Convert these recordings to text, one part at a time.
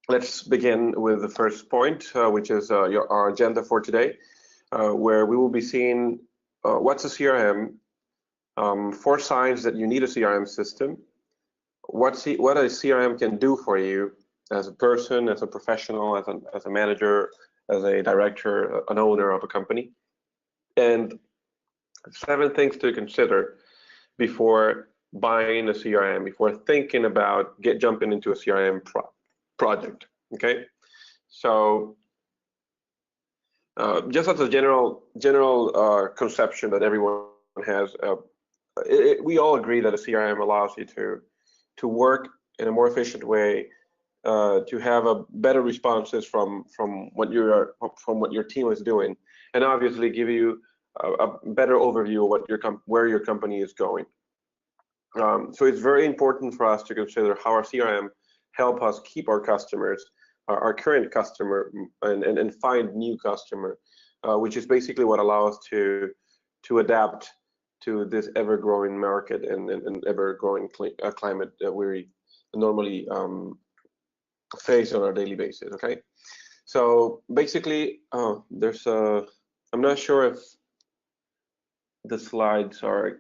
let's begin with the first point, which is our agenda for today, where we will be seeing what's a CRM, 4 signs that you need a CRM system, what a CRM can do for you as a person, as a professional, as a manager, as a director, an owner of a company, and 7 things to consider before buying a CRM, before thinking about jumping into a CRM project. Okay, so just as a general conception that everyone has, we all agree that a CRM allows you to work in a more efficient way, to have a better responses from what your team is doing, and obviously give you a better overview of where your company is going. So it's very important for us to consider how our CRM help us keep our customers, our current customer, and find new customer, which is basically what allows us to adapt to this ever-growing market and ever-growing climate that we normally face on our daily basis. Okay, so basically, I'm not sure if the slides are.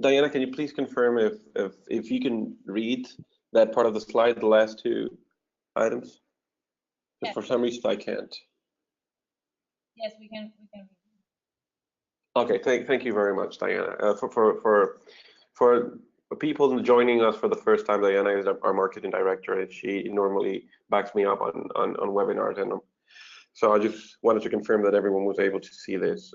Diana, can you please confirm if you can read that part of the slide, the last 2 items? Yes. For some reason I can't. Yes, we can. Okay, thank you very much, Diana. For people joining us for the first time, Diana is our marketing director, and she normally backs me up on webinars, and so I just wanted to confirm that everyone was able to see this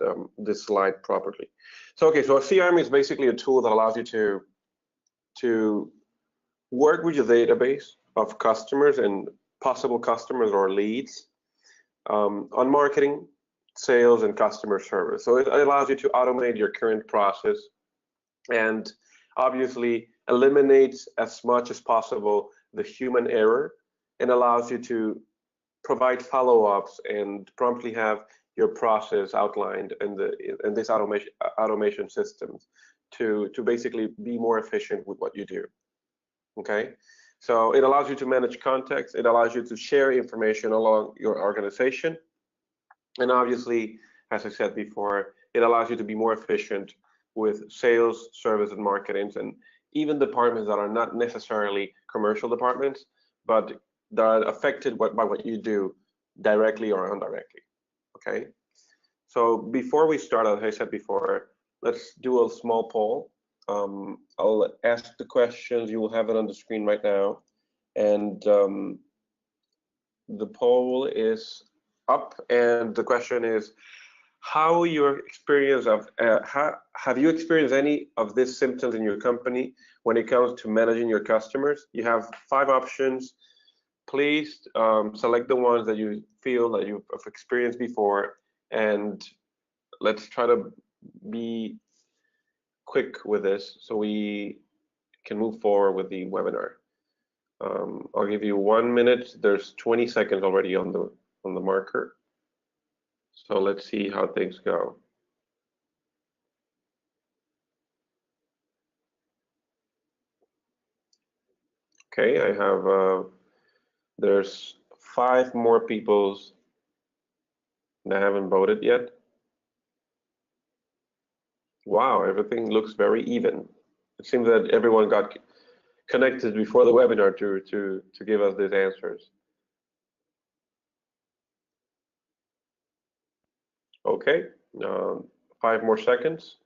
slide properly. So okay, so a CRM is basically a tool that allows you to work with your database of customers and possible customers or leads on marketing, sales, and customer service. So it allows you to automate your current process and obviously eliminates as much as possible the human error, and allows you to provide follow-ups and promptly have your process outlined in this automation systems to basically be more efficient with what you do. Okay, so it allows you to manage context, it allows you to share information along your organization, and obviously, as I said before, it allows you to be more efficient with sales, service, and marketing, and even departments that are not necessarily commercial departments, but that are affected by what you do directly or indirectly. Okay, so before we start, as I said before, let's do a small poll. I'll ask the questions. You will have it on the screen right now, and the poll is up, and the question is, have you experienced any of these symptoms in your company when it comes to managing your customers? You have 5 options. Please select the ones that you feel that you've experienced before, and let's try to be quick with this so we can move forward with the webinar. I'll give you 1 minute. There's 20 seconds already on the marker. So let's see how things go. Okay, I have there's 5 more people that haven't voted yet. Wow, everything looks very even. It seems that everyone got connected before the webinar to give us these answers. Okay, 5 more seconds,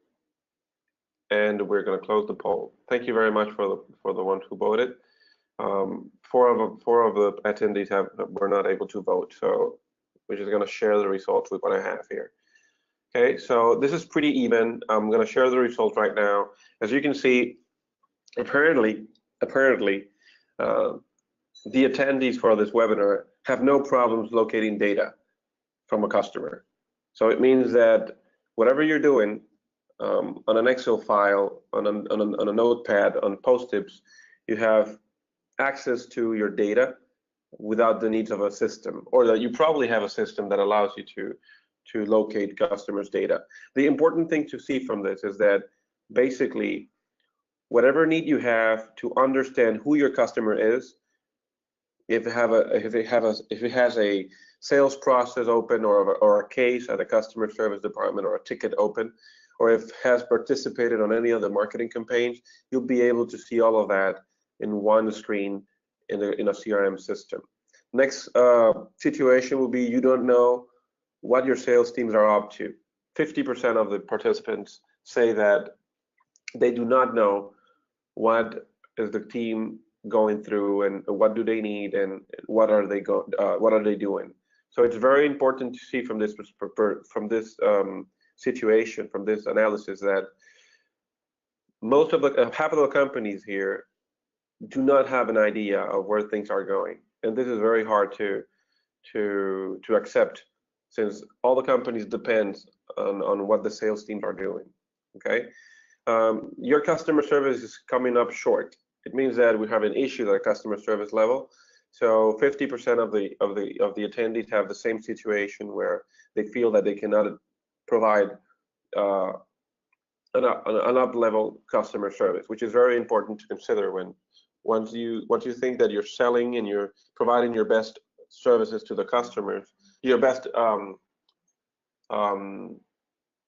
and we're going to close the poll. Thank you very much for the ones who voted. 4 of the attendees were not able to vote, so we're just going to share the results with what I have here. Okay, so this is pretty even. I'm going to share the results right now. As you can see, apparently, the attendees for this webinar have no problems locating data from a customer. So it means that whatever you're doing on an Excel file, on a notepad, on Post-its, you have access to your data without the needs of a system, or that you probably have a system that allows you to locate customers' data. The important thing to see from this is that basically whatever need you have to understand who your customer is, if it has a sales process open, or a case at a customer service department, or a ticket open, or if it has participated on any other marketing campaigns, you'll be able to see all of that in one screen in a CRM system. Next situation will be you don't know what your sales teams are up to. 50% of the participants say that they do not know what is the team going through, and what do they need, and what are they doing. So it's very important to see from this situation, from this analysis, that most of the half of the companies here do not have an idea of where things are going, and this is very hard to accept, since all the companies depend on what the sales teams are doing. Okay, your customer service is coming up short. It means that we have an issue at a customer service level. So 50% of the attendees have the same situation, where they feel that they cannot provide an up-level customer service, which is very important to consider once you think that you're selling and you're providing your best services to the customers, your best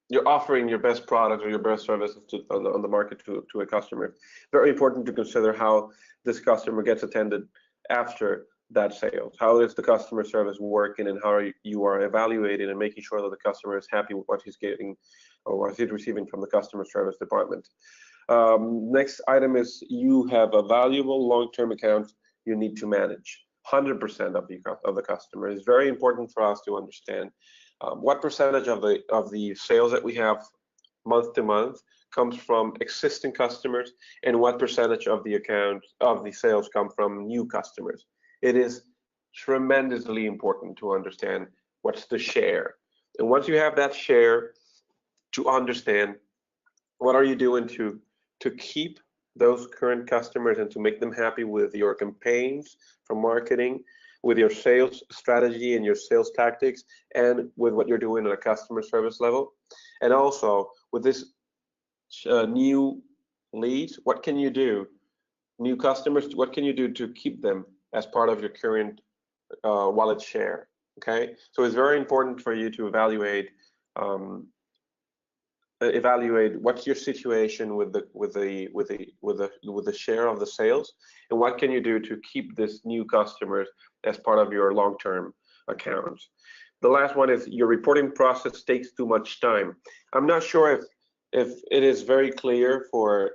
you're offering your best products or your best services on the market to a customer. Very important to consider how this customer gets attended after that sales. How is the customer service working, and how you are evaluating and making sure that the customer is happy with what he's getting or what he's receiving from the customer service department. Next item is you have a valuable long-term account you need to manage. 100% of the customer. It's very important for us to understand what percentage of the sales that we have month to month comes from existing customers, and what percentage of the sales come from new customers. It is tremendously important to understand what's the share. And once you have that share, to understand what are you doing to keep those current customers and to make them happy with your campaigns from marketing, with your sales strategy and your sales tactics, and with what you're doing at a customer service level. And also with this new leads, what can you do? New customers, what can you do to keep them as part of your current wallet share? Okay, so it's very important for you to evaluate what's your situation with the share of the sales, and what can you do to keep this new customers as part of your long-term accounts. The last one is your reporting process takes too much time. I'm not sure if it is very clear for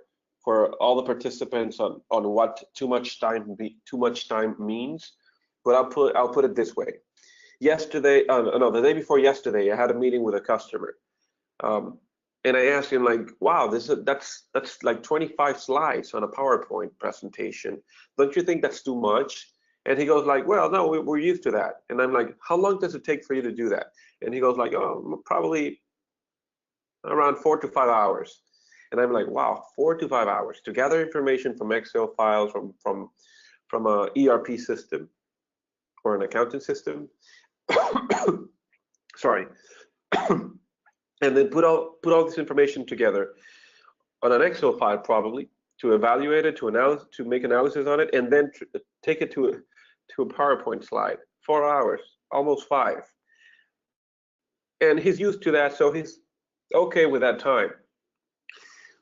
all the participants on what too much time means, but I'll put it this way. Yesterday, the day before yesterday, I had a meeting with a customer. And I asked him, like, wow, that's like 25 slides on a PowerPoint presentation. Don't you think that's too much? And he goes like, well, no, we're used to that. And I'm like, how long does it take for you to do that? And he goes like, oh, probably around 4 to 5 hours. And I'm like, wow, 4 to 5 hours to gather information from Excel files, from a ERP system or an accounting system. Sorry. And then put all this information together on an Excel file, probably, to evaluate it, to make analysis on it, and then take it to a PowerPoint slide. 4 hours, almost 5. And he's used to that, so he's okay with that time.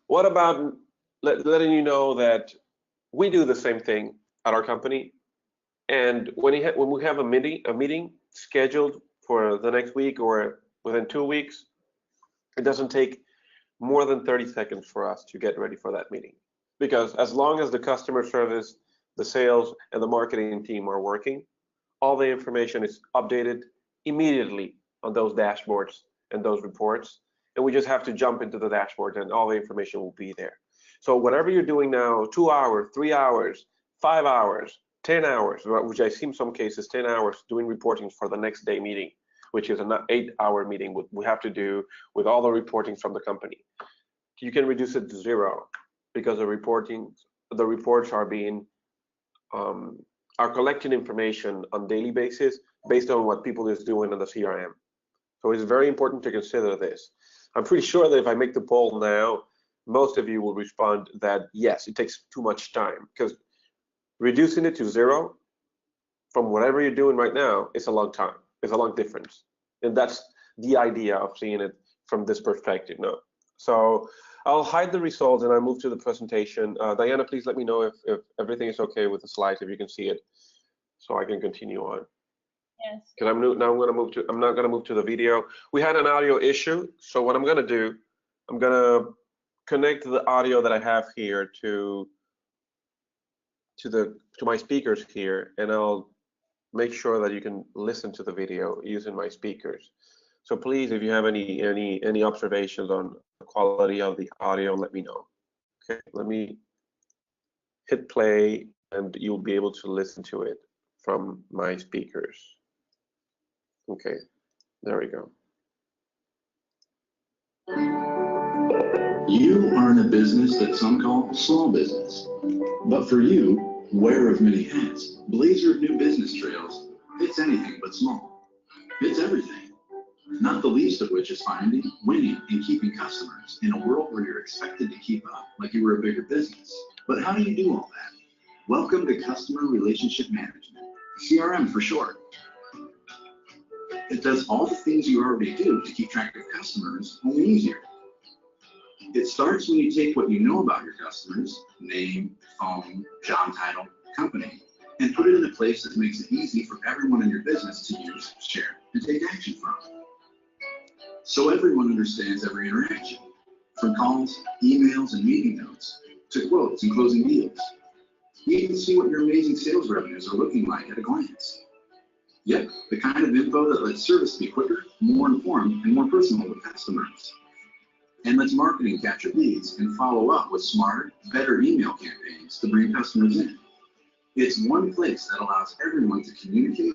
What about letting you know that we do the same thing at our company, and when we have a meeting scheduled for the next week or within 2 weeks, it doesn't take more than 30 seconds for us to get ready for that meeting. Because as long as the customer service, the sales, and the marketing team are working, all the information is updated immediately on those dashboards and those reports. And we just have to jump into the dashboard and all the information will be there. So whatever you're doing now, 2 hours, 3 hours, 5 hours, 10 hours, which I see in some cases 10 hours doing reporting for the next day meeting, which is an 8-hour meeting we have to do with all the reporting from the company. You can reduce it to 0 because the reports are being are collecting information on daily basis based on what people is doing in the CRM. So it's very important to consider this. I'm pretty sure that if I make the poll now, most of you will respond that yes, it takes too much time, because reducing it to 0 from whatever you're doing right now, it's a long time. It's a long difference. And that's the idea of seeing it from this perspective now. So I'll hide the results and I move to the presentation. Diana, please let me know if everything is okay with the slides, if you can see it, so I can continue on. Yes. Because I'm not gonna move to the video. We had an audio issue, so what I'm gonna do, I'm gonna connect the audio that I have here to my speakers here, and I'll make sure that you can listen to the video using my speakers. So please, if you have any observations on the quality of the audio, let me know. Okay, let me hit play, and you'll be able to listen to it from my speakers. Okay, there we go. You are in a business that some call small business, but for you, wearer of many hats, blazer of new business trails, it's anything but small. It's everything, not the least of which is finding, winning, and keeping customers in a world where you're expected to keep up like you were a bigger business. But how do you do all that? Welcome to Customer Relationship Management, CRM for short. It does all the things you already do to keep track of customers, only easier. It starts when you take what you know about your customers, name, phone, job title, company, and put it in a place that makes it easy for everyone in your business to use, share, and take action from. So everyone understands every interaction, from calls, emails, and meeting notes, to quotes and closing deals. You even see what your amazing sales revenues are looking like at a glance. Yep, the kind of info that lets service be quicker, more informed, and more personal with customers. And lets marketing capture leads and follow up with smarter, better email campaigns to bring customers in. It's one place that allows everyone to communicate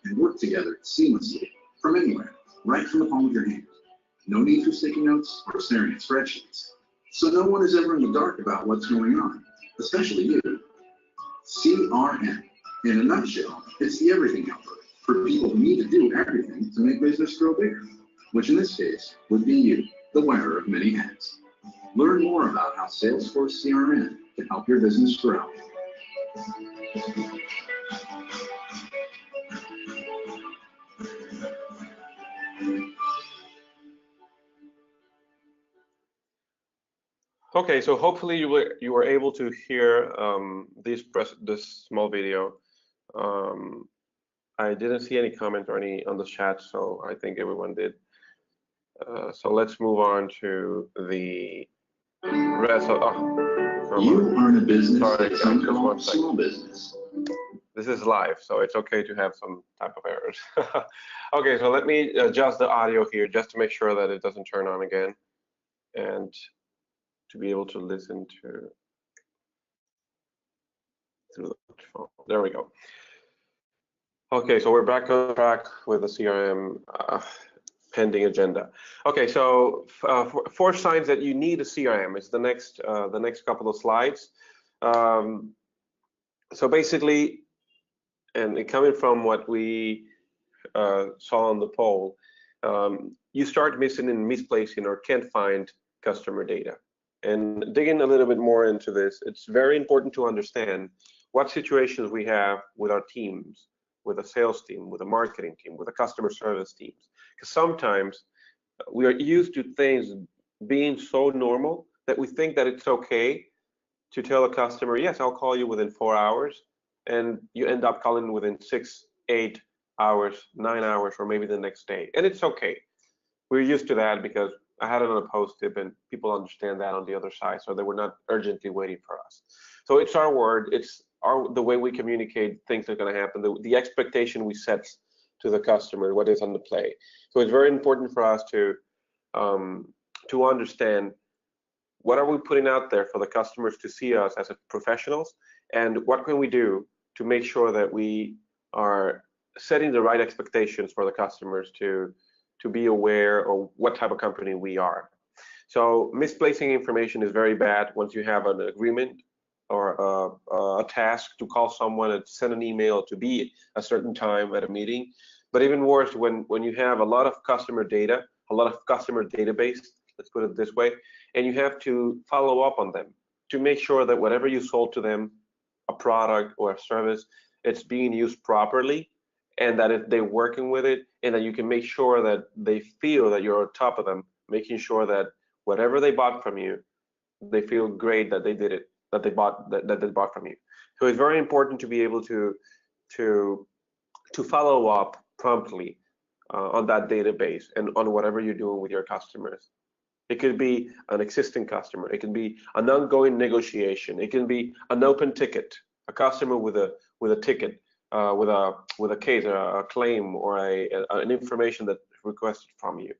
and work together seamlessly from anywhere, right from the palm of your hand. No need for sticky notes or staring at spreadsheets. So no one is ever in the dark about what's going on, especially you. CRM, in a nutshell, it's the everything helper for people who need to do everything to make business grow bigger, which in this case would be you, the wearer of many hats. Learn more about how Salesforce CRM can help your business grow. Okay, so hopefully you were able to hear this small video. I didn't see any comment or any on the chat, so I think everyone did. So let's move on to the rest of. You are in a business sorry, that some just call one second. small business. This is live, so it's okay to have some type of errors. Okay, so let me adjust the audio here just to make sure that it doesn't turn on again, and to be able to listen to through the phone. There we go. Okay, so we're back on track with the CRM pending agenda. Okay, so 4 signs that you need a CRM is the next couple of slides. So basically, and coming from what we saw on the poll, you start missing and misplacing or can't find customer data. And digging a little bit more into this, it's very important to understand what situations we have with our teams, with a sales team, with a marketing team, with a customer service teams. Because sometimes we are used to things being so normal that we think that it's okay to tell a customer, yes, I'll call you within 4 hours, and you end up calling within 6, 8 hours, 9 hours, or maybe the next day. And it's okay. We're used to that because I had it on a post-it and people understand that on the other side, so they were not urgently waiting for us. So it's our word, it's the way we communicate things are going to happen, the expectation we set to the customer, what is on the play. So it's very important for us to understand what are we putting out there for the customers to see us as professionals, and what can we do to make sure that we are setting the right expectations for the customers to be aware of what type of company we are. So misplacing information is very bad once you have an agreement or a task to call someone and send an email to be a certain time at a meeting. But even worse, when you have a lot of customer data, a lot of customer database, let's put it this way, and you have to follow up on them to make sure that whatever you sold to them, a product or a service, it's being used properly, and that they're working with it, and that you can make sure that they feel that you're on top of them, making sure that whatever they bought from you, they feel great that they did it, that they bought from you. So it's very important to be able to follow up promptly on that database and on whatever you're doing with your customers. It could be an existing customer. It can be an ongoing negotiation. It can be an open ticket, a customer with a ticket, with a case, a claim, or an information that's requested from you.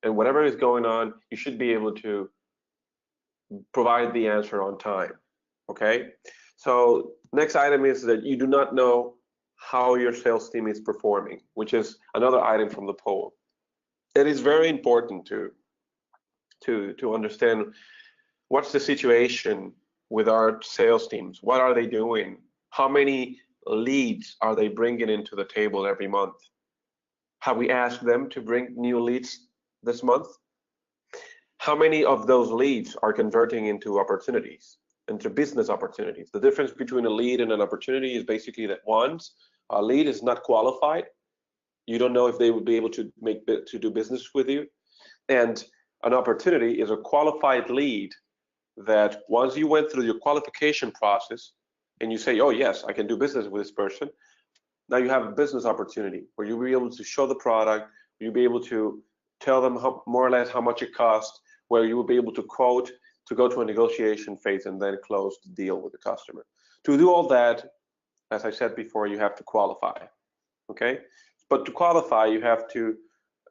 And whatever is going on, you should be able to provide the answer on time. Okay. So next item is that you do not know how your sales team is performing, which is another item from the poll. It is very important to understand what's the situation with our sales teams. What are they doing? How many leads are they bringing into the table every month? Have we asked them to bring new leads this month? How many of those leads are converting into opportunities, into business opportunities? The difference between a lead and an opportunity is basically that once a lead is not qualified, you don't know if they would be able to do business with you. And an opportunity is a qualified lead that once you went through your qualification process and you say, oh yes, I can do business with this person, now you have a business opportunity where you'll be able to show the product, you'll be able to tell them more or less how much it costs, where you will be able to quote, to go to a negotiation phase and then close the deal with the customer. To do all that, as I said before, you have to qualify, okay? But to qualify, you have to,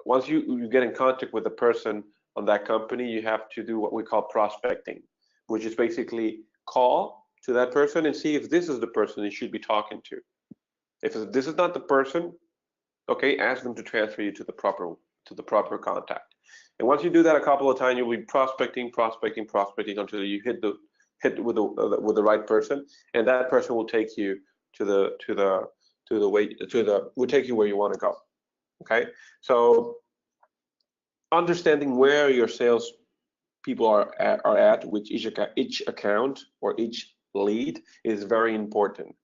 once you get in contact with the person on that company, you have to do what we call prospecting, which is basically call to that person and see if this is the person you should be talking to. If this is not the person, okay, ask them to transfer you to the proper contact. And once you do that a couple of times, you'll be prospecting until you hit with the right person, and that person will take you will take you where you want to go. Okay, so understanding where your sales people are at with each account or each lead is very important.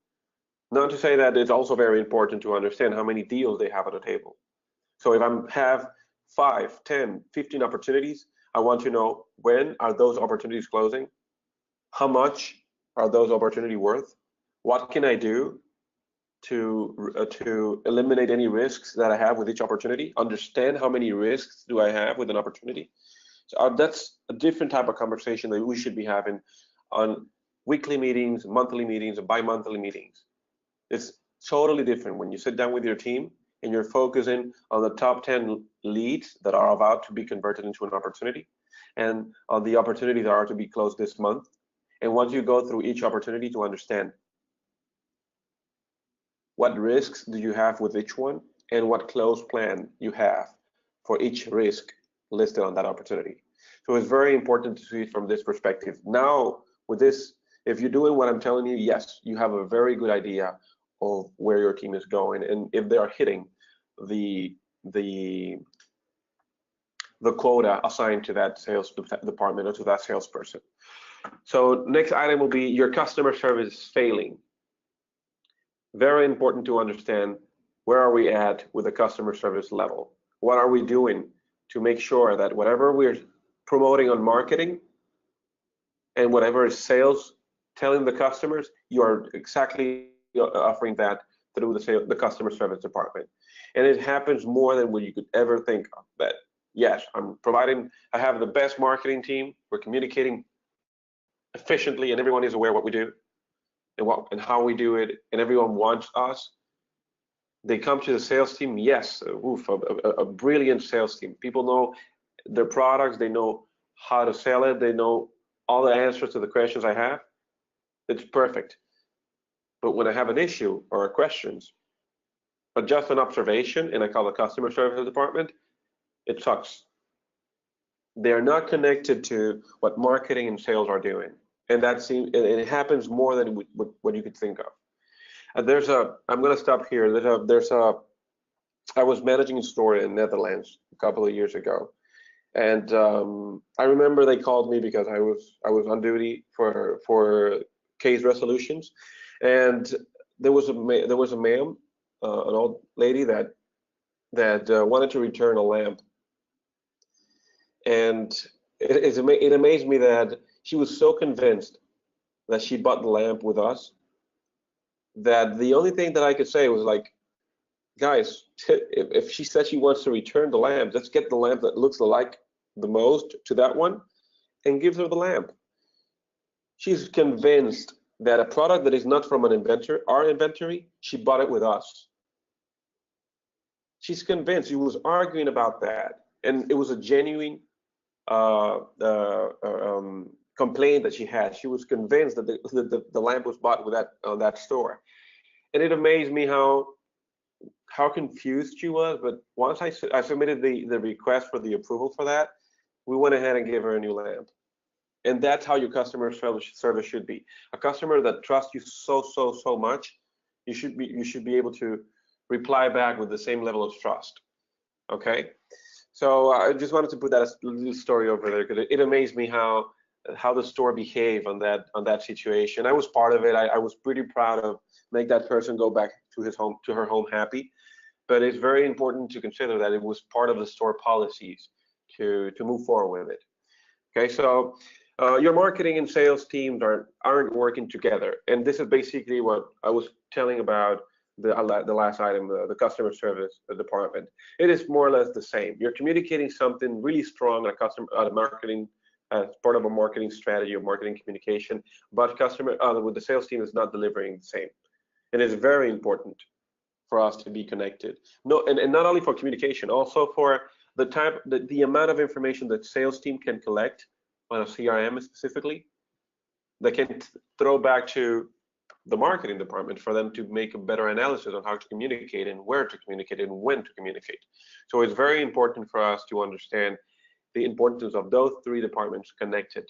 Not to say that it's also very important to understand how many deals they have on the table. So if I have 5, 10, 15 opportunities, I want to know when are those opportunities closing? How much are those opportunities worth? What can I do to eliminate any risks that I have with each opportunity? Understand how many risks do I have with an opportunity? So that's a different type of conversation that we should be having on weekly meetings, monthly meetings, and bi-monthly meetings. It's totally different when you sit down with your team and you're focusing on the top 10 leads that are about to be converted into an opportunity and on the opportunities that are to be closed this month. And once you go through each opportunity to understand what risks do you have with each one and what close plan you have for each risk listed on that opportunity. So it's very important to see it from this perspective. Now, with this, if you're doing what I'm telling you, yes, you have a very good idea of where your team is going and if they are hitting the quota assigned to that sales department or to that salesperson. So next item will be your customer service failing. Very important to understand where are we at with the customer service level. What are we doing to make sure that whatever we're promoting on marketing and whatever is sales telling the customers, you are exactly offering that through the customer service department. And it happens more than what you could ever think of. That yes, I have the best marketing team, we're communicating efficiently and everyone is aware of what we do and how we do it, and everyone wants us. They come to the sales team, yes, a brilliant sales team. People know their products, they know how to sell it, they know all the answers to the questions I have. It's perfect. But when I have an issue or questions, but just an observation, and I call the customer service department, it sucks. They're not connected to what marketing and sales are doing, and it happens more than what you could think of. And I'm going to stop here. I was managing a store in the Netherlands a couple of years ago, and I remember they called me because I was on duty for case resolutions, and there was a ma'am, an old lady that wanted to return a lamp, and it amazed me that she was so convinced that she bought the lamp with us that the only thing that I could say was like, guys, if she said she wants to return the lamp, let's get the lamp that looks like the most to that one and give her the lamp. She's convinced that a product that is not from an inventor, our inventory, she bought it with us. She's convinced. She was arguing about that, and it was a genuine complaint that she had. She was convinced that the lamp was bought with that store, and it amazed me how confused she was. But once I submitted the request for the approval for that, we went ahead and gave her a new lamp. And that's how your customer service should be. A customer that trusts you so much, you should be able to reply back with the same level of trust. Okay, so I just wanted to put that little story over there because it amazed me how the store behaved on that situation. I was part of it. I was pretty proud of make that person go back to her home happy. But it's very important to consider that it was part of the store policies to move forward with it. Okay, so your marketing and sales teams aren't working together, and this is basically what I was telling about the last item, the customer service department. It is more or less the same. You're communicating something really strong at marketing as part of a marketing strategy or marketing communication, but with the sales team is not delivering the same. It is very important for us to be connected. No, and not only for communication, also for the amount of information that sales team can collect on a CRM specifically, that can throw back to the marketing department for them to make a better analysis on how to communicate and where to communicate and when to communicate. So it's very important for us to understand the importance of those three departments connected,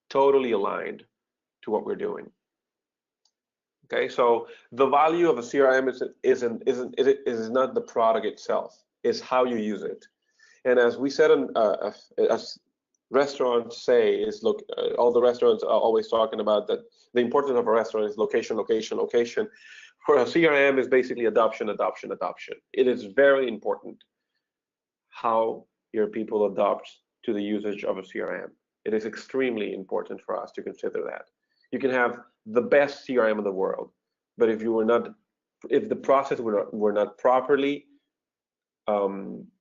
totally aligned to what we're doing. Okay, so the value of a CRM is not the product itself, it's how you use it. And as we said, as restaurants say, is look, all the restaurants are always talking about that the importance of a restaurant is location, location, location. For a CRM is basically adoption, adoption, adoption. It is very important how your people adopt to the usage of a CRM. It is extremely important for us to consider that. You can have the best CRM in the world, but if the process were not properly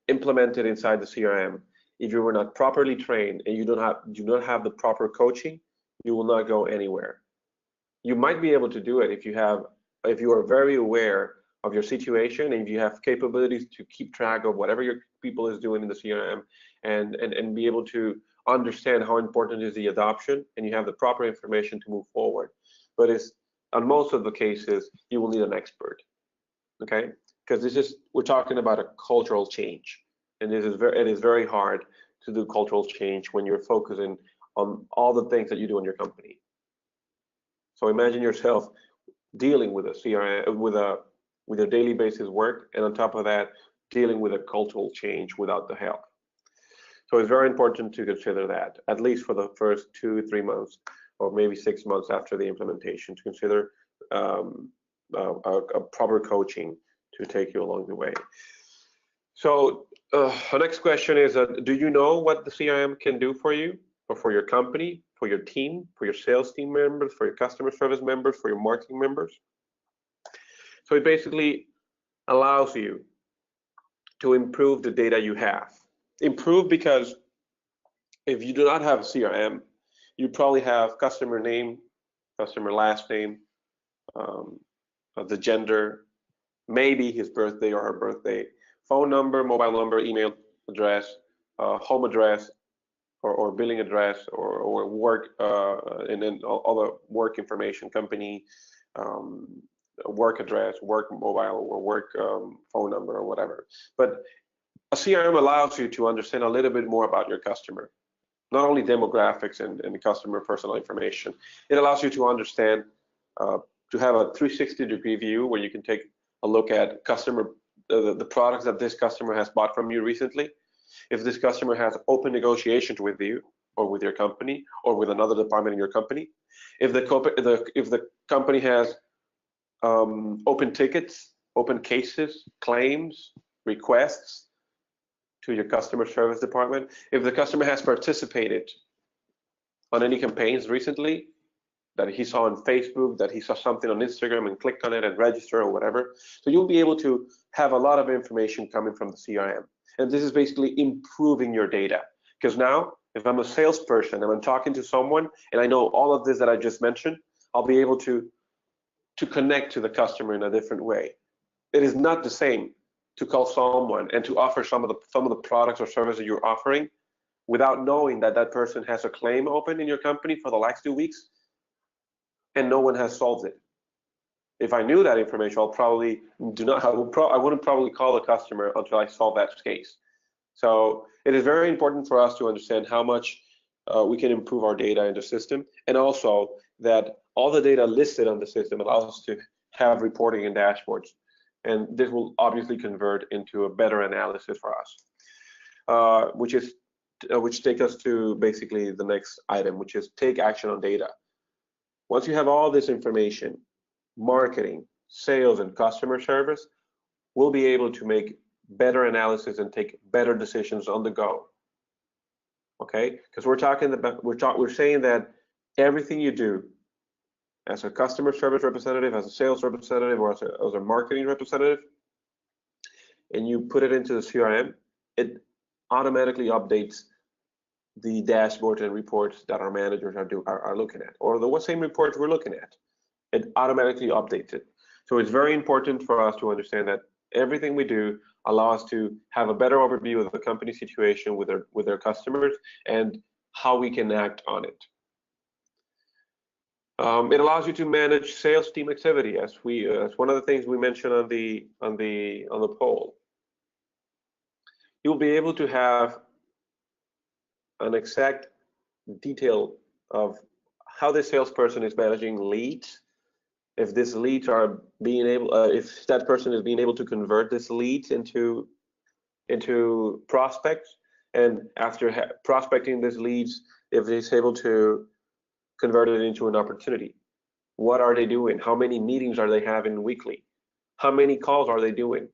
implemented inside the CRM, if you were not properly trained and you do not have the proper coaching, you will not go anywhere. You might be able to do it if you are very aware of your situation and if you have capabilities to keep track of whatever your people is doing in the CRM and be able to understand how important is the adoption and you have the proper information to move forward. But on most of the cases, you will need an expert, okay? Because we're talking about a cultural change, and it is very hard to do cultural change when you're focusing on all the things that you do in your company. So imagine yourself dealing with a CRM, with a daily basis work, and on top of that, dealing with a cultural change without the help. So it's very important to consider that, at least for the first 2-3 months, or maybe 6 months after the implementation, to consider a proper coaching to take you along the way. So our next question is, do you know what the CRM can do for you, or for your company, for your team, for your sales team members, for your customer service members, for your marketing members? So it basically allows you to improve the data you have. Improve because if you do not have a CRM, you probably have customer name, customer last name, the gender, maybe his birthday or her birthday, phone number, mobile number, email address, home address, or billing address, or work, and then all the work information, company, work address, work mobile, or work phone number, or whatever. But a CRM allows you to understand a little bit more about your customer, not only demographics and customer personal information. It allows you to understand, to have a 360-degree view where you can take a look at the products that this customer has bought from you recently. If this customer has open negotiations with you or with your company or with another department in your company, if the company has open tickets, open cases, claims, requests to your customer service department. If the customer has participated on any campaigns recently that he saw on Facebook, that he saw something on Instagram and clicked on it and registered or whatever. So you'll be able to have a lot of information coming from the CRM. And this is basically improving your data. Because now, if I'm a salesperson and I'm talking to someone and I know all of this that I just mentioned, I'll be able to connect to the customer in a different way. It is not the same to call someone and to offer some of the products or services you're offering without knowing that that person has a claim open in your company for the last 2 weeks and no one has solved it. If I knew that information, I'll probably I wouldn't probably call the customer until I solve that case. So it is very important for us to understand how much we can improve our data in the system, and also that all the data listed on the system allows us to have reporting and dashboards. And this will obviously convert into a better analysis for us, which takes us to basically the next item, which is take action on data. Once you have all this information, marketing, sales, and customer service will be able to make better analysis and take better decisions on the go. Okay, because we're saying that everything you do as a customer service representative, as a sales representative, or as a marketing representative, and you put it into the CRM, it automatically updates the dashboards and reports that our managers are looking at, or the same reports we're looking at. It automatically updates it. So it's very important for us to understand that everything we do allows us to have a better overview of the company situation with their customers and how we can act on it. It allows you to manage sales team activity, as one of the things we mentioned on the poll. You'll be able to have an exact detail of how the salesperson is managing leads, if these leads are being able, if that person is being able to convert this leads into prospects, and after prospecting these leads, if he's able to convert it into an opportunity. What are they doing? How many meetings are they having weekly? How many calls are they doing?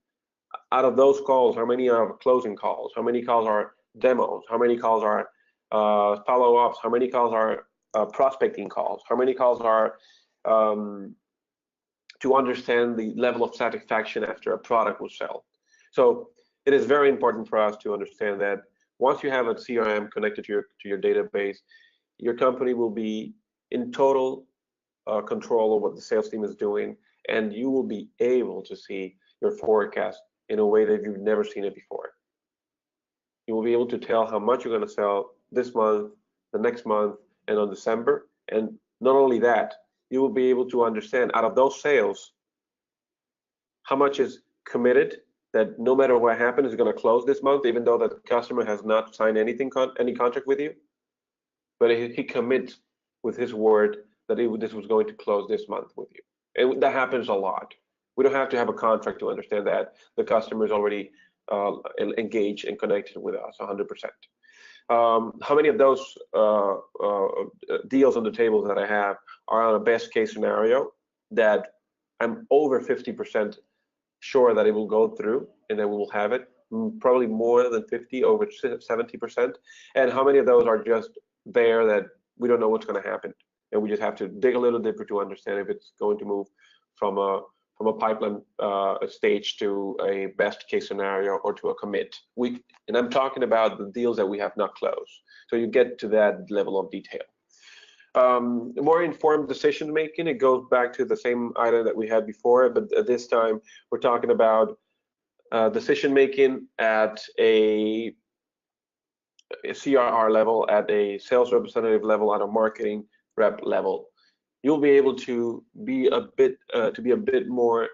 Out of those calls, how many are closing calls? How many calls are demos? How many calls are follow-ups? How many calls are prospecting calls? How many calls are to understand the level of satisfaction after a product was sold? So it is very important for us to understand that once you have a CRM connected to your database, your company will be in total control of what the sales team is doing, and you will be able to see your forecast in a way that you've never seen it before. You will be able to tell how much you're going to sell this month, the next month, and on December. And not only that, you will be able to understand out of those sales how much is committed, that no matter what happens is going to close this month, even though the customer has not signed any contract with you. But he commits with his word that this was going to close this month with you. And that happens a lot. We don't have to have a contract to understand that the customer is already engaged and connected with us 100%. How many of those deals on the table that I have are on a best case scenario that I'm over 50% sure that it will go through and that we will have it? Probably more than 50, over 70%. And how many of those are just there that we don't know what's going to happen, and we just have to dig a little deeper to understand if it's going to move from a pipeline stage to a best case scenario or to a commit. And I'm talking about the deals that we have not closed. So you get to that level of detail. More informed decision making, it goes back to the same item that we had before, but this time we're talking about decision making at a CRR level, at a sales representative level, at a marketing rep level. You'll be able to be a bit more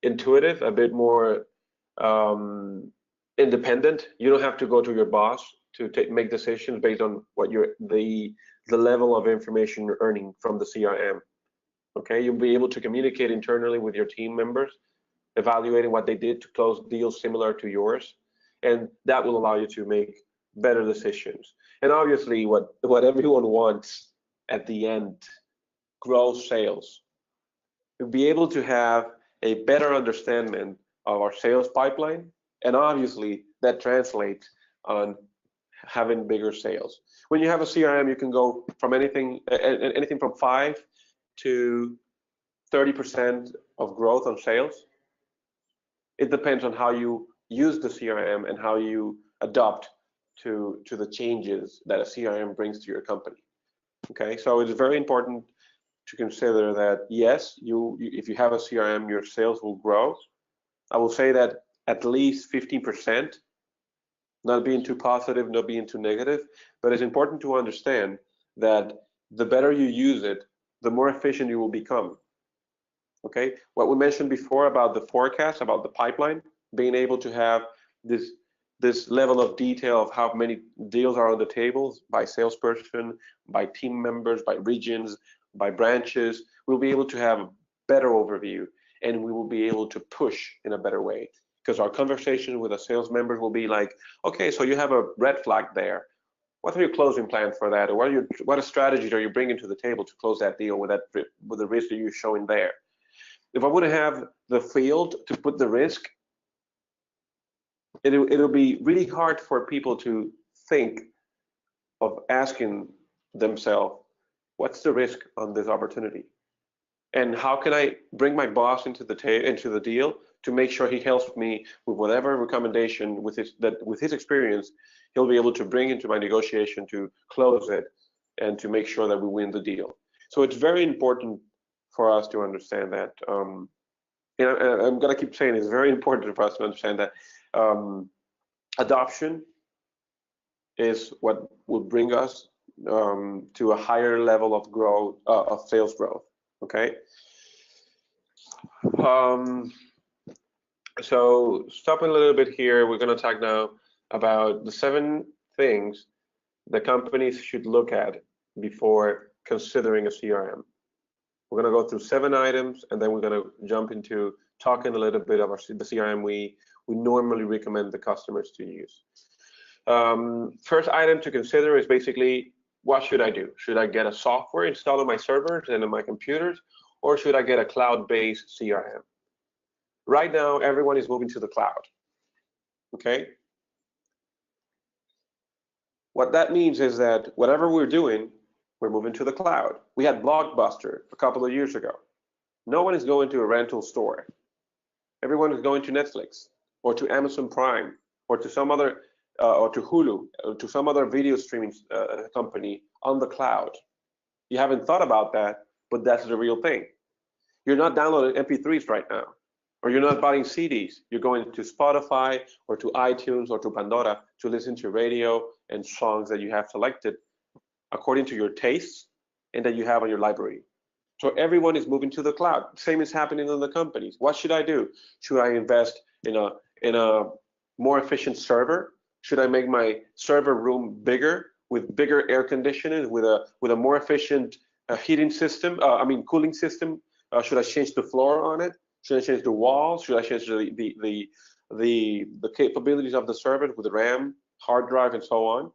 intuitive, a bit more independent. You don't have to go to your boss to make decisions based on what the level of information you're earning from the CRM. Okay, you'll be able to communicate internally with your team members, evaluating what they did to close deals similar to yours, and that will allow you to make better decisions. And obviously, what everyone wants at the end, grow sales. we'll be able to have a better understanding of our sales pipeline, and obviously that translates on having bigger sales. When you have a CRM, you can go from anything from 5 to 30% of growth on sales. It depends on how you use the CRM and how you adopt to the changes that a CRM brings to your company. Okay, so it's very important to consider that yes, if you have a CRM, your sales will grow. I will say that at least 15%, not being too positive, not being too negative, but it's important to understand that the better you use it, the more efficient you will become. Okay, what we mentioned before about the forecast, about the pipeline, being able to have this level of detail of how many deals are on the tables by salesperson, by team members, by regions, by branches, we'll be able to have a better overview, and we will be able to push in a better way, because our conversation with the sales members will be like, okay, so you have a red flag there. What are your closing plans for that? Or what strategies are you bringing to the table to close that deal with the risk that you're showing there? If I wouldn't have the field to put the risk, it'll be really hard for people to think of asking themselves, what's the risk on this opportunity? And how can I bring my boss into the deal to make sure he helps me with whatever recommendation with his experience he'll be able to bring into my negotiation to close it and to make sure that we win the deal. So it's very important for us to understand that. I'm gonna keep saying it's very important for us to understand that adoption is what will bring us to a higher level of growth, of sales growth. Okay. So stopping a little bit here, we're going to talk now about the 7 things that companies should look at before considering a CRM. We're going to go through 7 items, and then we're going to jump into talking a little bit about the CRM we normally recommend the customers to use. First item to consider is basically, what should I do? Should I get a software installed on my servers and on my computers, or should I get a cloud-based CRM? Right now, everyone is moving to the cloud. Okay? What that means is that whatever we're doing, we're moving to the cloud. We had Blockbuster a couple of years ago. No one is going to a rental store. Everyone is going to Netflix or to Amazon Prime or to some other or to Hulu or to some other video streaming company on the cloud. You haven't thought about that, but that's the real thing. You're not downloading MP3s right now, or you're not buying CDs. You're going to Spotify or to iTunes or to Pandora to listen to radio and songs that you have selected according to your tastes and that you have on your library. So everyone is moving to the cloud. Same is happening in the companies. What should I do? Should I invest in a more efficient server? Should I make my server room bigger with bigger air conditioning, with a more efficient heating system? Cooling system. Should I change the floor on it? Should I change the walls? Should I change the capabilities of the server with the RAM, hard drive, and so on?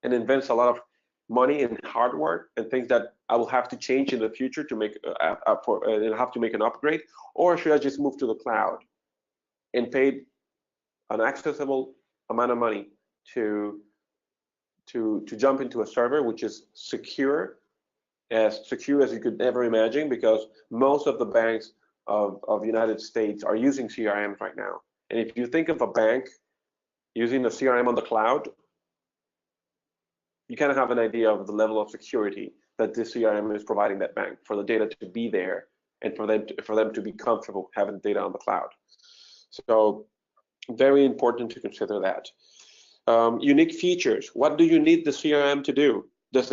And invest a lot of money in hardware and things that I will have to change in the future to make have to make an upgrade, or should I just move to the cloud and pay an accessible amount of money to jump into a server which is secure as you could never imagine, because most of the banks of the United States are using CRMs right now. And if you think of a bank using the CRM on the cloud, you kind of have an idea of the level of security that this CRM is providing that bank for the data to be there and for them to be comfortable having data on the cloud. So very important to consider that. Unique features. What do you need the CRM to do? Is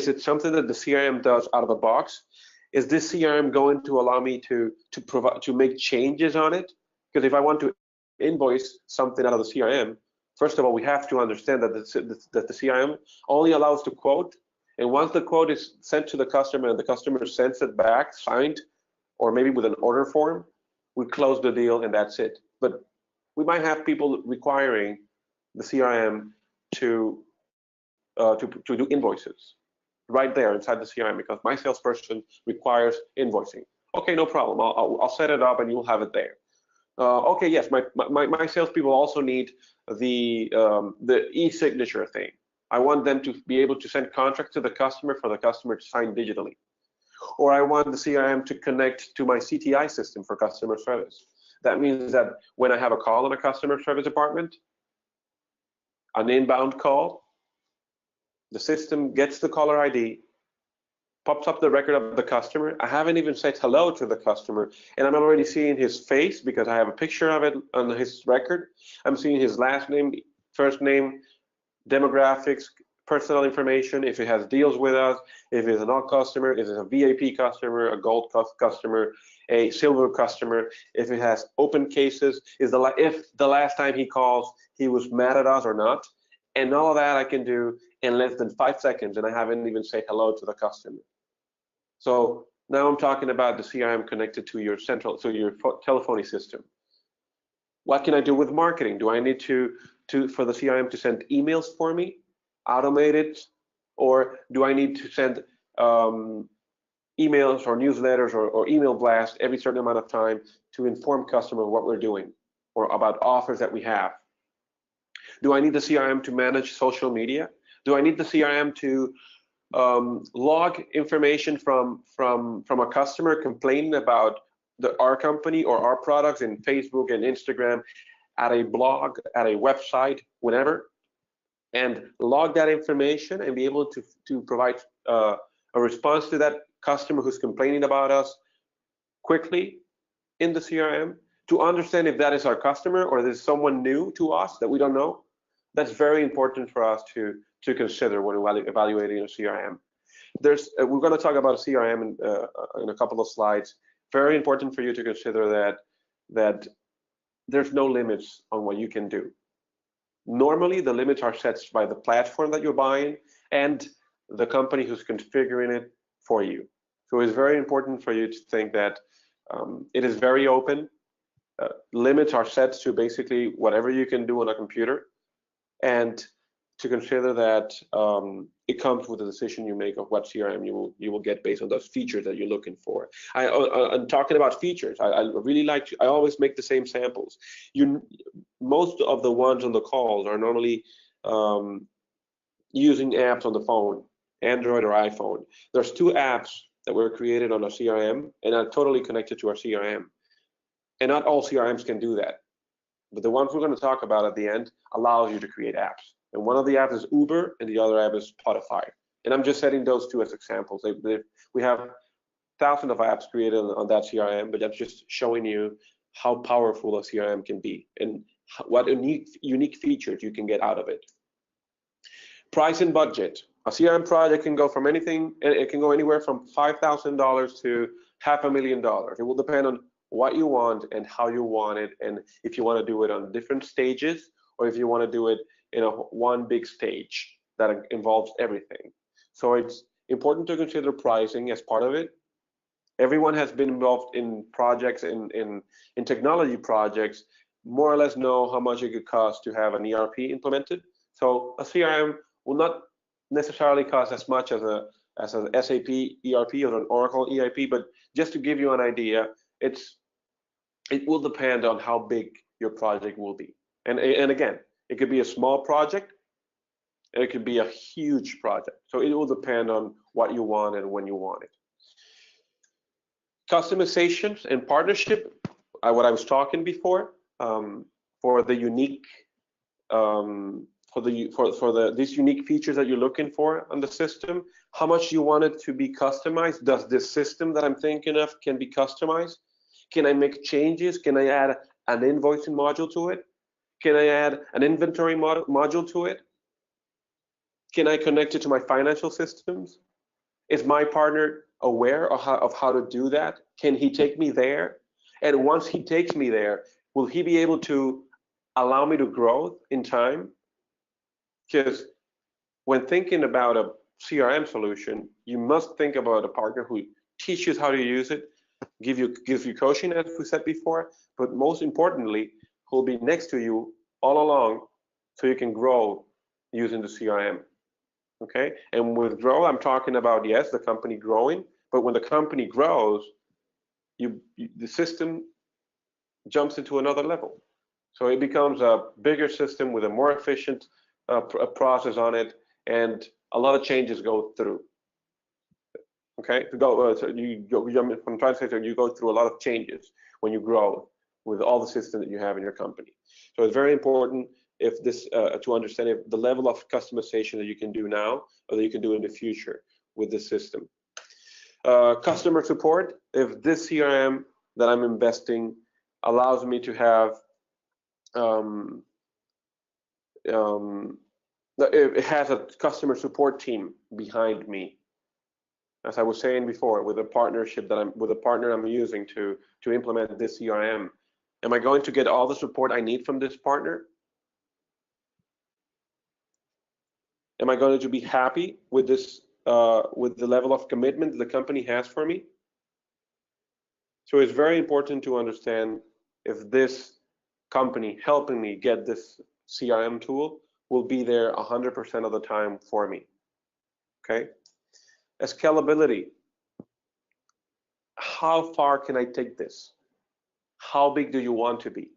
it something that the CRM does out of the box? Is this CRM going to allow me to make changes on it? Because if I want to invoice something out of the CRM, first of all, we have to understand that the CRM only allows to quote, and once the quote is sent to the customer and the customer sends it back signed, or maybe with an order form, we close the deal and that's it. But we might have people requiring the CRM to do invoices right there inside the CRM, because my salesperson requires invoicing. Okay, no problem. I'll set it up and you'll have it there. Okay, yes, my salespeople also need the e-signature thing. I want them to be able to send contracts to the customer for the customer to sign digitally. Or I want the CRM to connect to my CTI system for customer service. That means that when I have a call in a customer service department, an inbound call, the system gets the caller ID, pops up the record of the customer. I haven't even said hello to the customer, and I'm already seeing his face because I have a picture of it on his record. I'm seeing his last name, first name, demographics, personal information, if he has deals with us, if he's an old customer, if it's a VIP customer, a gold customer, a silver customer, if it has open cases, if the last time he calls he was mad at us or not. And all of that I can do in less than 5 seconds, and I haven't even said hello to the customer. So now I'm talking about the CRM connected to your telephony system. What can I do with marketing? Do I need for the CRM to send emails for me, automated, or do I need to send emails or newsletters or email blasts every certain amount of time to inform customers what we're doing or about offers that we have? Do I need the CRM to manage social media? Do I need the CRM to log information from a customer complaining about our company or our products in Facebook and Instagram, at a blog, at a website, whatever, and log that information and be able to provide a response to that customer who's complaining about us quickly in the CRM, to understand if that is our customer or there's someone new to us that we don't know? That's very important for us to consider when evaluating a CRM. We're going to talk about a CRM in a couple of slides. Very important for you to consider that there's no limits on what you can do. Normally, the limits are set by the platform that you're buying and the company who's configuring it for you. So it's very important for you to think that it is very open. Limits are set to basically whatever you can do on a computer, and to consider that it comes with the decision you make of what CRM you will get based on those features that you're looking for. I'm talking about features. I really like I always make the same samples. Most of the ones on the calls are normally using apps on the phone, Android or iPhone. There's 2 apps that were created on our CRM and are totally connected to our CRM. And not all CRMs can do that. But the ones we're going to talk about at the end allows you to create apps. And one of the apps is Uber, and the other app is Spotify. And I'm just setting those 2 as examples. We have thousands of apps created on that CRM, but I'm just showing you how powerful a CRM can be and what unique features you can get out of it. Price and budget. A CRM project can go from anything. It can go anywhere from $5,000 to $500,000. It will depend on what you want and how you want it, and if you want to do it on different stages or if you want to do it in one big stage that involves everything. So it's important to consider pricing as part of it. Everyone has been involved in projects, in technology projects, more or less know how much it could cost to have an ERP implemented. So a CRM will not necessarily cost as much as an SAP ERP or an Oracle ERP, but just to give you an idea, it will depend on how big your project will be. And again, it could be a small project, and it could be a huge project. So it will depend on what you want and when you want it. Customizations and partnership, what I was talking before, for the unique, these unique features that you're looking for on the system, how much you want it to be customized. Does this system that I'm thinking of can be customized? Can I make changes? Can I add an invoicing module to it? Can I add an inventory module to it? Can I connect it to my financial systems? Is my partner aware of how to do that? Can he take me there? And once he takes me there, will he be able to allow me to grow in time? Because when thinking about a CRM solution, you must think about a partner who teaches how to use it, gives you coaching, as we said before, but most importantly, who'll be next to you all along so you can grow using the CRM. Okay, and with grow, I'm talking about, yes, the company growing, but when the company grows, the system jumps into another level. So it becomes a bigger system with a more efficient process on it, and a lot of changes go through. Okay, so I'm trying to say that you go through a lot of changes when you grow with all the systems that you have in your company. So it's very important if this to understand if the level of customization that you can do now or that you can do in the future with the system. Customer support, if this CRM that I'm investing allows me to have it has a customer support team behind me, as I was saying before, with a partnership that I'm using to implement this CRM. Am I going to get all the support I need from this partner? Am I going to be happy with this with the level of commitment the company has for me? So it's very important to understand if this company helping me get this CRM tool will be there 100% of the time for me. Okay. Scalability. How far can I take this? How big do you want to be?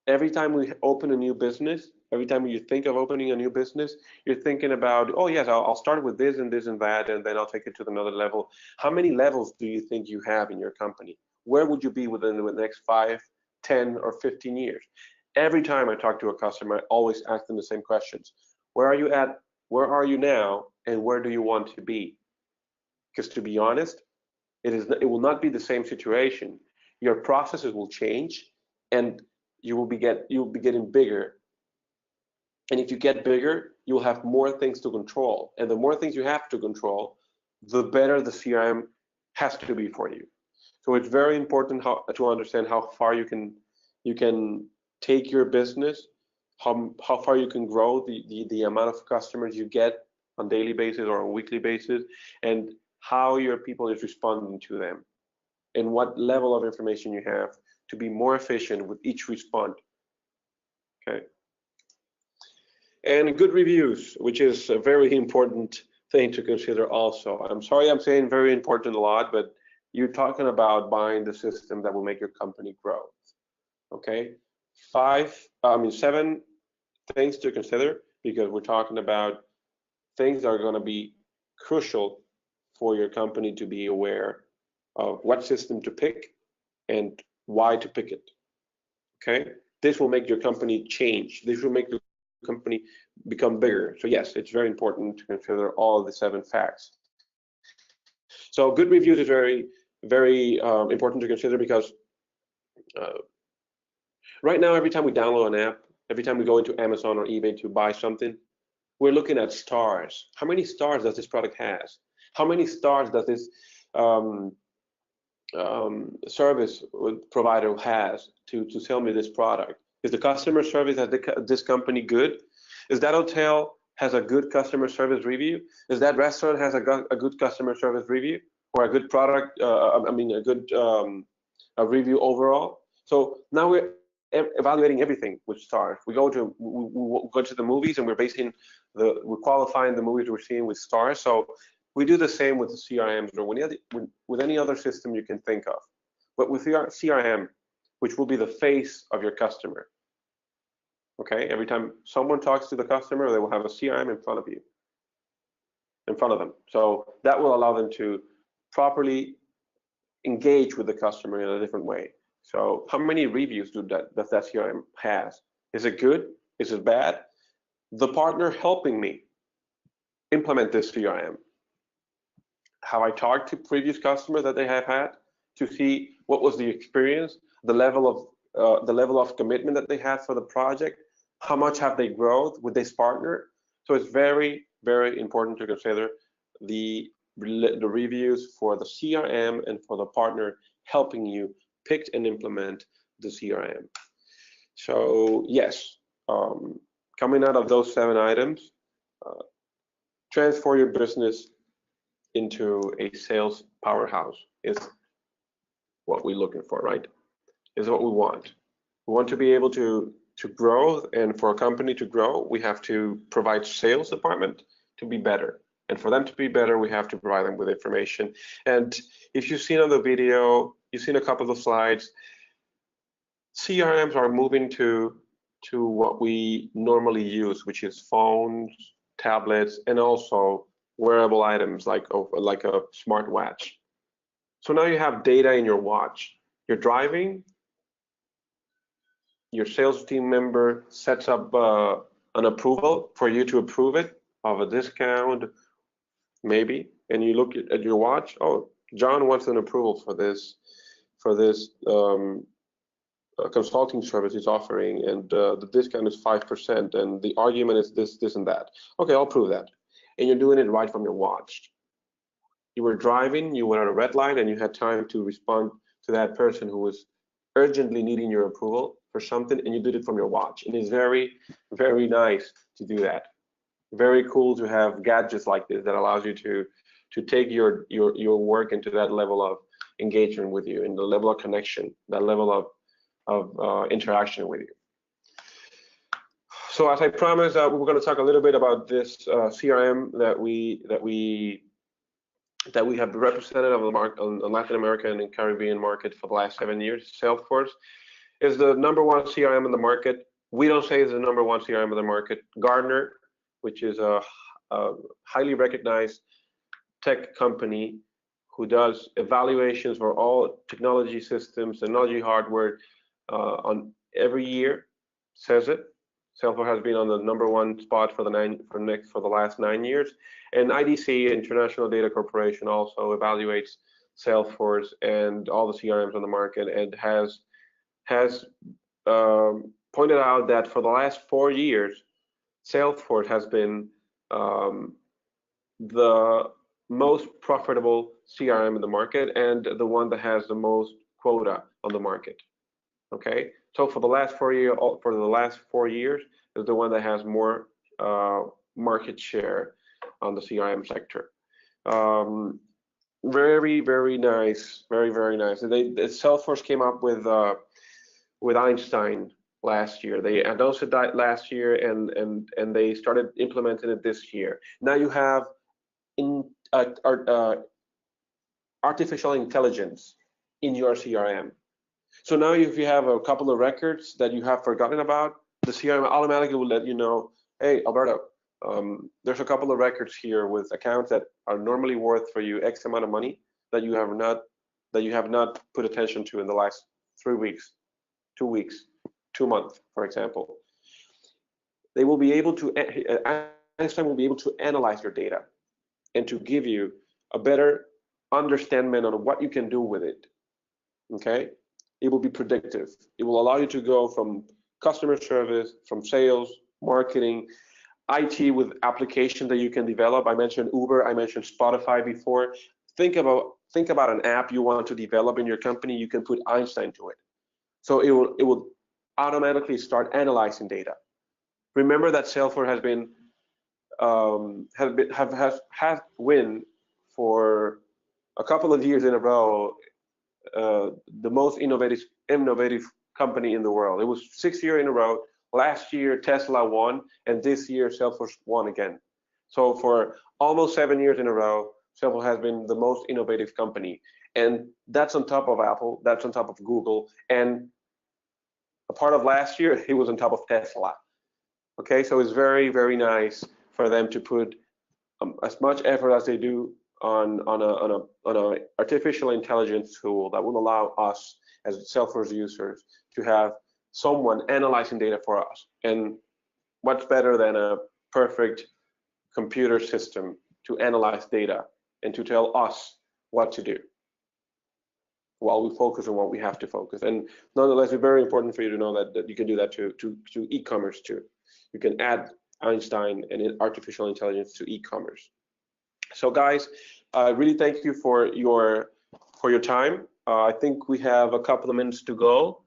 Every time we open a new business, every time you think of opening a new business, you're thinking about, oh yes, I'll start with this and this and that, and then I'll take it to another level. How many levels do you think you have in your company? Where would you be within the next 5, 10, or 15 years? Every time I talk to a customer, I always ask them the same questions. Where are you at? Where are you now? And where do you want to be? Because to be honest, it will not be the same situation. Your processes will change, and you will be getting bigger. And if you get bigger, you will have more things to control. And the more things you have to control, the better the CRM has to be for you. So it's very important to understand how far you can take your business, how far you can grow the amount of customers you get on daily basis or on weekly basis, and how your people is responding to them, and what level of information you have to be more efficient with each response. Okay. And good reviews, which is a very important thing to consider also. I'm sorry I'm saying very important a lot, but you're talking about buying the system that will make your company grow. Okay. 7 things to consider, because we're talking about things that are going to be crucial for your company to be aware of what system to pick and why to pick it. Okay, this will make your company change. This will make the company become bigger. So yes, it's very important to consider all the 7 facts. So good reviews is very, very important to consider, because right now, every time we download an app, every time we go into Amazon or eBay to buy something, we're looking at stars. How many stars does this product has? How many stars does this service provider has to sell me this product? Is the customer service at this company good? Is that hotel has a good customer service review? Is that restaurant has a good customer service review, or a good product? A good review overall. So now we're evaluating everything with stars. We go to the movies, and we're qualifying the movies we're seeing with stars. So we do the same with the CRMs, or with any other system you can think of. But with your CRM, which will be the face of your customer. Okay, every time someone talks to the customer, they will have a CRM in front of them. So that will allow them to properly engage with the customer in a different way. So how many reviews does that CRM has? Is it good? Is it bad? The partner helping me implement this CRM. Have I talked to previous customers that they have had to see what was the experience, the level of commitment that they had for the project? How much have they grown with this partner? So it's very, very important to consider the reviews for the CRM and for the partner helping you pick and implement the CRM. So yes, coming out of those 7 items, transform your business into a sales powerhouse is what we're looking for, right? Is what we want. We want to be able to grow, and for a company to grow, we have to provide sales department to be better. And for them to be better, we have to provide them with information. And if you've seen on the video, you've seen a couple of slides. CRMs are moving to what we normally use, which is phones, tablets, and also wearable items like a smartwatch. So now you have data in your watch. You're driving, your sales team member sets up an approval for you to approve it of a discount, maybe, and you look at your watch. Oh, John wants an approval for this consulting service he's offering, and the discount is 5%, and the argument is this and that. Okay, I'll prove that. And you're doing it right from your watch. You were driving, you were at a red light, and you had time to respond to that person who was urgently needing your approval for something, and you did it from your watch. And it's very, very nice to do that. Very cool to have gadgets like this that allows you to take your work into that level of engagement with you, and the level of connection, that level of interaction with you. So as I promised, we're going to talk a little bit about this CRM that we have represented on the market, on Latin America and in Caribbean market for the last 7 years. Salesforce is the #1 CRM in the market. We don't say it's the #1 CRM in the market. Gartner, which is a highly recognized tech company who does evaluations for all technology systems, technology hardware, on every year, says it. Salesforce has been on the #1 spot for the last 9 years, and IDC, International Data Corporation, also evaluates Salesforce and all the CRMs on the market, and has pointed out that for the last 4 years, Salesforce has been the most profitable CRM in the market and the one that has the most quota on the market. Okay, so for the last 4 years, is the one that has more market share on the CRM sector. Very, very nice, very, very nice. Salesforce came up with Einstein last year. They announced it last year, and they started implementing it this year. Now you have artificial intelligence in your CRM. So now if you have a couple of records that you have forgotten about, the CRM automatically will let you know, hey, Alberto, there's a couple of records here with accounts that are normally worth for you X amount of money that you have not put attention to in the last 3 weeks, 2 weeks, 2 months, for example. They will be able to, Einstein will be able to analyze your data and to give you a better understanding on what you can do with it. Okay? It will be predictive. It will allow you to go from customer service, from sales, marketing, IT with application that you can develop. I mentioned Uber, I mentioned Spotify before. Think about an app you want to develop in your company. You can put Einstein to it. So it will automatically start analyzing data. Remember that Salesforce has win for a couple of years in a row the most innovative company in the world. It was 6 years in a row. Last year Tesla won, and this year Salesforce won again. So for almost 7 years in a row, Salesforce has been the most innovative company, and that's on top of Apple, that's on top of Google, and a part of last year it was on top of Tesla. Okay, so it's very, very nice for them to put as much effort as they do on an artificial intelligence tool that will allow us as Salesforce users to have someone analyzing data for us. And what's better than a perfect computer system to analyze data and to tell us what to do while we focus on what we have to focus. And nonetheless, it's very important for you to know that you can do that to e-commerce too. You can add Einstein and artificial intelligence to e-commerce. So guys, I really thank you for your time. I think we have a couple of minutes to go.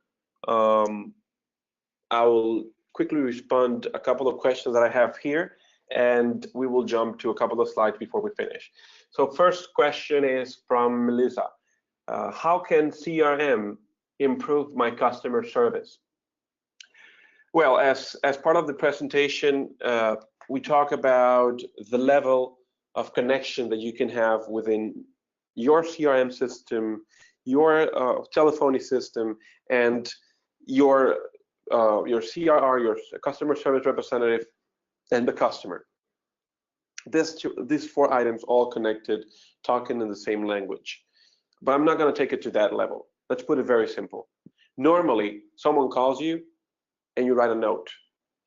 I will quickly respond a couple of questions that I have here, and we will jump to a couple of slides before we finish. So first question is from Melissa. How can CRM improve my customer service? Well, as part of the presentation, we talk about the level of connection that you can have within your CRM system, your telephony system, and your CRR, your customer service representative, and the customer. These 4 items all connected, talking in the same language. But I'm not going to take it to that level. Let's put it very simple. Normally, someone calls you and you write a note.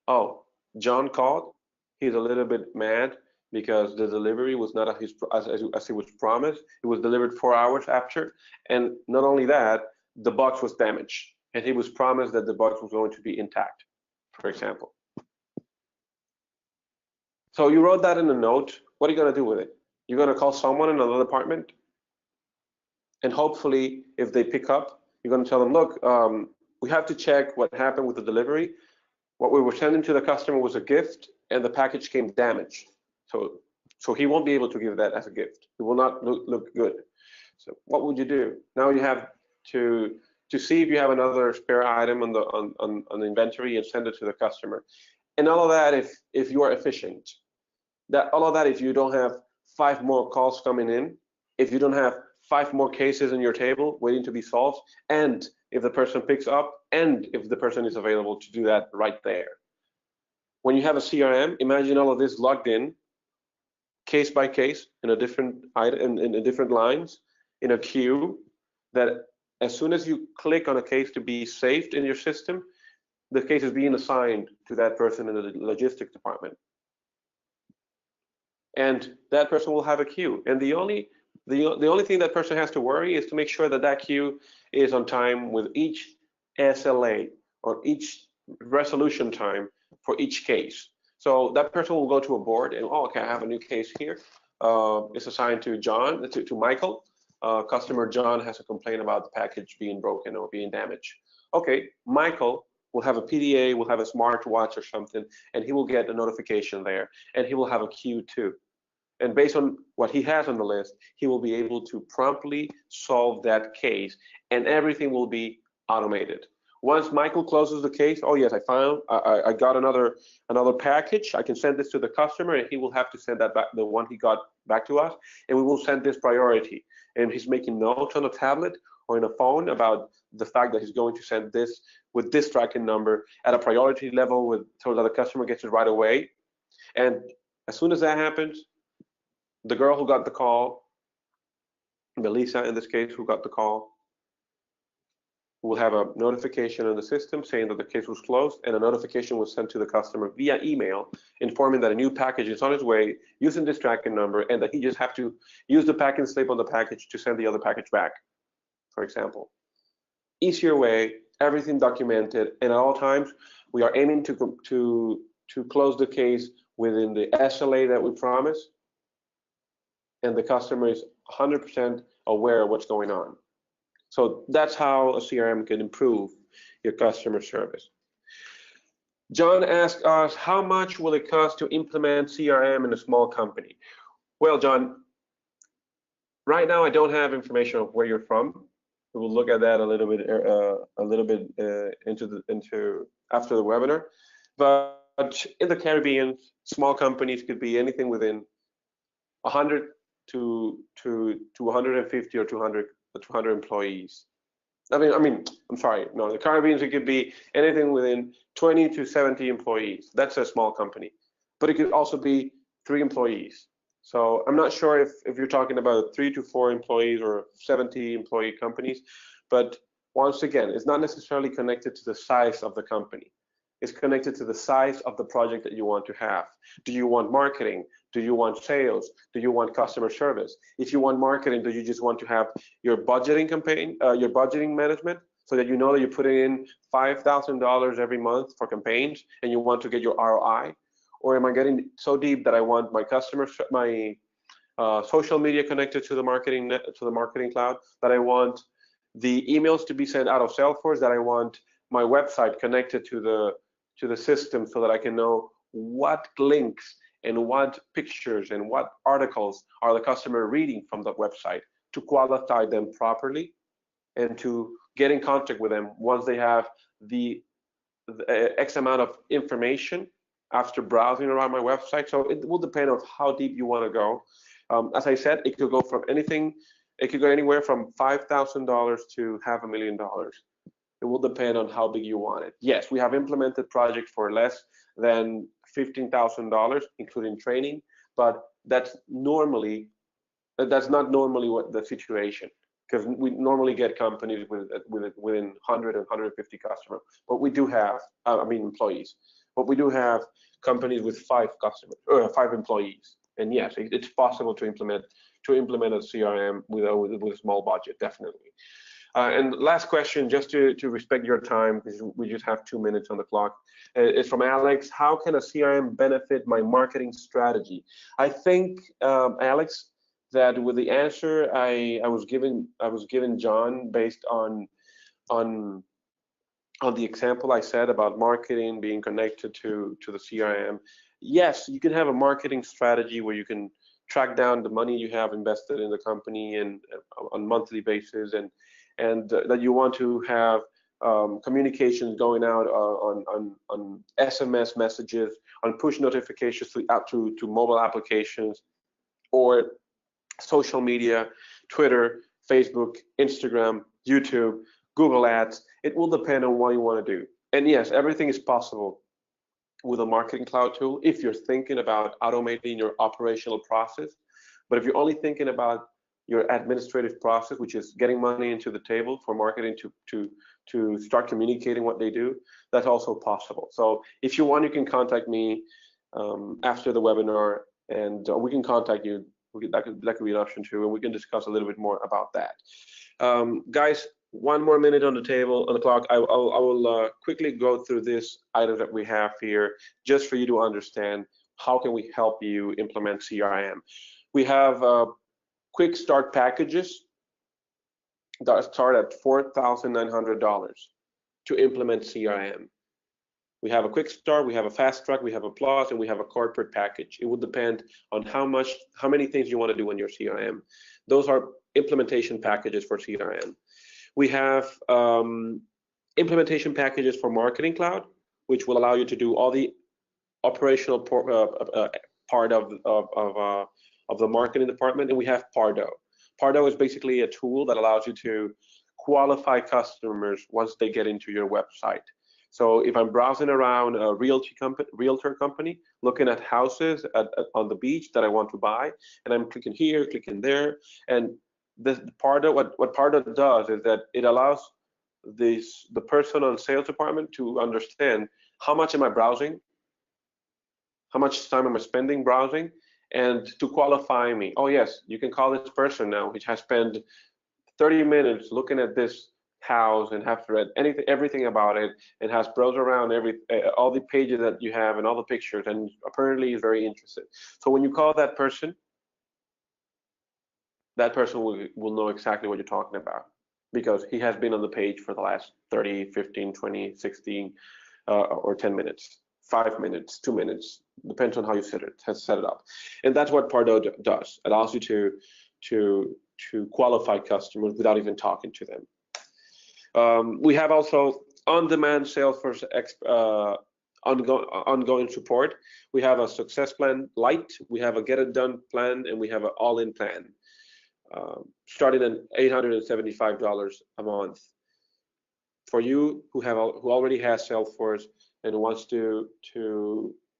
Oh, John called. He's a little bit mad because the delivery was not as it was promised. It was delivered 4 hours after. And not only that, the box was damaged. And he was promised that the box was going to be intact, for example. So you wrote that in a note. What are you going to do with it? You're going to call someone in another department, and hopefully, if they pick up, you're going to tell them, look, we have to check what happened with the delivery. What we were sending to the customer was a gift, and the package came damaged. So he won't be able to give that as a gift. It will not look good. So what would you do? Now you have to see if you have another spare item on the inventory and send it to the customer. And all of that if you are efficient. All of that if you don't have 5 more calls coming in, if you don't have 5 more cases on your table waiting to be solved, and if the person picks up, and if the person is available to do that right there. When you have a CRM, imagine all of this logged in, case by case, in a different item, in different lines, in a queue, that as soon as you click on a case to be saved in your system, the case is being assigned to that person in the logistics department. And that person will have a queue. And the only thing that person has to worry is to make sure that that queue is on time with each SLA or each resolution time for each case. So that person will go to a board and, oh, okay, I have a new case here. It's assigned to John, to Michael. Customer John has a complaint about the package being broken or being damaged. Okay, Michael will have a PDA, will have a smartwatch or something, and he will get a notification there, and he will have a queue too. And based on what he has on the list, he will be able to promptly solve that case, and everything will be automated. Once Michael closes the case, oh yes, I got another package. I can send this to the customer, and he will have to send that back, the one he got back to us, and we will send this priority. And he's making notes on a tablet or in a phone about the fact that he's going to send this with this tracking number at a priority level, so that the customer gets it right away. And as soon as that happens, the girl who got the call, Melissa in this case, who got the call, will have a notification in the system saying that the case was closed, and a notification was sent to the customer via email informing that a new package is on its way using this tracking number, and that he just have to use the packing slip on the package to send the other package back, for example. Easier way, everything documented, and at all times we are aiming to close the case within the SLA that we promised, and the customer is 100% aware of what's going on. So that's how a CRM can improve your customer service. John asked us, how much will it cost to implement CRM in a small company? Well, John, right now I don't have information of where you're from. We will look at that a little bit into after the webinar. But in the Caribbean, small companies could be anything within 100 to 150 or 200 employees. I'm sorry, no, the Caribbean, it could be anything within 20 to 70 employees. That's a small company, but it could also be 3 employees. So I'm not sure if you're talking about 3 to 4 employees or 70 employee companies, but once again, it's not necessarily connected to the size of the company. It's connected to the size of the project that you want to have. Do you want marketing? Do you want sales? Do you want customer service? If you want marketing, do you just want to have your budgeting campaign, your budgeting management, so that you know that you're putting in $5,000 every month for campaigns and you want to get your ROI? Or am I getting so deep that I want my social media connected to the marketing cloud, that I want the emails to be sent out of Salesforce, that I want my website connected to the system so that I can know what links and what pictures and what articles are the customer reading from the website, to qualify them properly and to get in contact with them once they have the X amount of information after browsing around my website. So it will depend on how deep you want to go. As I said, it could go from anything It could go anywhere from $5,000 to $500,000. It will depend on how big you want it. Yes, we have implemented projects for less than $15,000, including training, but that's not normally what the situation, because we normally get companies within 100 and 150 customers. But we do have, employees. But we do have companies with 5 customers or 5 employees. And yes, it's possible to implement a CRM with a small budget, definitely. And last question, just to respect your time, because we just have 2 minutes on the clock, is from Alex. How can a CRM benefit my marketing strategy? I think, Alex, that with the answer I was given John, based on the example I said about marketing being connected to the CRM. Yes, you can have a marketing strategy where you can track down the money you have invested in the company and on monthly basis, and that you want to have communications going out on SMS messages, on push notifications to mobile applications, or social media, Twitter, Facebook, Instagram, YouTube, Google Ads. It will depend on what you want to do. And yes, everything is possible with a marketing cloud tool if you're thinking about automating your operational process. But if you're only thinking about your administrative process, which is getting money into the table for marketing to start communicating what they do, that's also possible. So if you want, you can contact me after the webinar, and we can contact you. That could be an option too, and we can discuss a little bit more about that. Guys, 1 more minute on the clock. I will quickly go through this item that we have here, just for you to understand how can we help you implement CRM. We have quick start packages that start at $4,900 to implement CRM. We have a quick start, we have a fast track, we have a plus, and we have a corporate package. It will depend on how many things you want to do in your CRM. Those are implementation packages for CRM. We have implementation packages for Marketing Cloud, which will allow you to do all the operational part of the marketing department. And we have Pardot. Pardot is basically a tool that allows you to qualify customers once they get into your website. So if I'm browsing around a realtor company, looking at houses on the beach that I want to buy, and I'm clicking here, clicking there, and what Pardot does is that it allows the person on sales department to understand how much am I browsing, how much time am I spending browsing, and to qualify me. Oh yes, you can call this person now, which has spent 30 minutes looking at this house and have read everything about it, and has browsed around all the pages that you have and all the pictures, and apparently is very interested. So when you call that person will know exactly what you're talking about, because he has been on the page for the last 30, 15, 20, 16, or 10 minutes, 5 minutes, 2 minutes, depends on how you set it up. And that's what Pardot does. It allows you to qualify customers without even talking to them. We have also OnDemand Sales for ongoing support. We have a Success Plan Lite, we have a Get It Done plan, and we have an All-In plan, starting at $875 a month. For you who already has Salesforce and wants to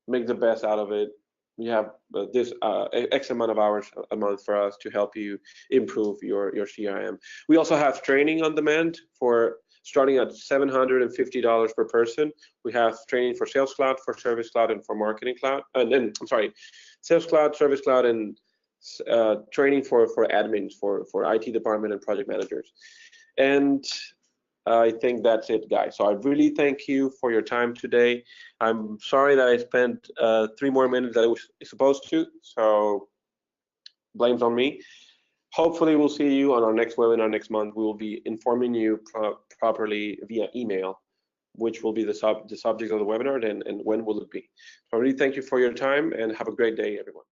make the best out of it, we have this X amount of hours a month for us to help you improve your CRM. We also have training on demand for starting at $750 per person. We have training for Sales Cloud, for Service Cloud, and for Marketing Cloud. And then, Sales Cloud, Service Cloud, and training for admins, for IT department and project managers. And I think that's it, guys. So I really thank you for your time today. I'm sorry that I spent 3 more minutes than I was supposed to, so blame's on me. Hopefully we'll see you on our next webinar next month. We will be informing you properly via email, which will be the subject of the webinar, and when will it be. So I really thank you for your time, and have a great day, everyone.